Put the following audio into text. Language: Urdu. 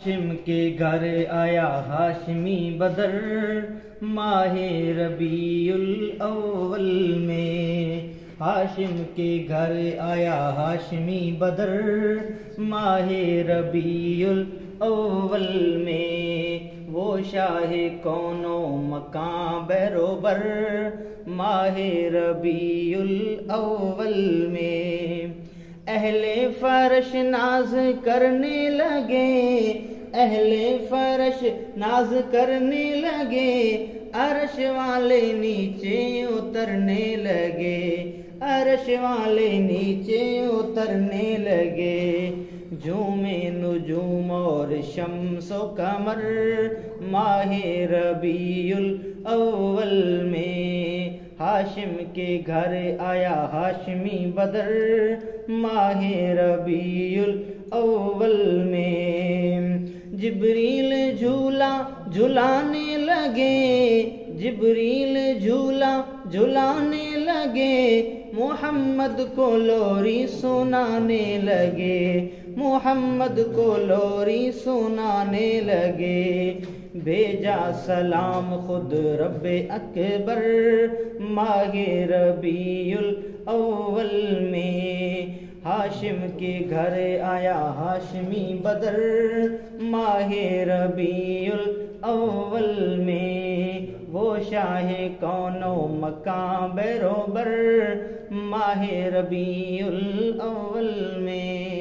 ہاشم کے گھر آیا ہاشمی بدر ماہ ربیع الاول میں، ہاشم کے گھر آیا ہاشمی بدر ماہ ربیع الاول میں، وہ شاہ کون و مکان بیروبر ماہ ربیع الاول میں، اہل فرش ناز کرنے لگے، اہل فرش ناز کرنے لگے، عرش والے نیچے اترنے لگے، عرش والے نیچے اترنے لگے، جھومے نجوم اور شمس و قمر ماہ ربیع الاول میں، ہاشم کے گھر آیا ہاشمی بدر ماہ ربیع الاول میں، جبریل جھولا جھلانے لگے، جبریل جھولا جھلانے لگے، محمد کو لوری سنانے لگے، محمد کو لوری سنانے لگے، بھیجا سلام خود رب اکبر ماہ ربیع الاول میں، ہاشم کے گھر آیا ہاشمی بدر ماہ ربیع الاول میں، وہ شاہ کون و مکان بیروبر ماہ ربیع الاول میں۔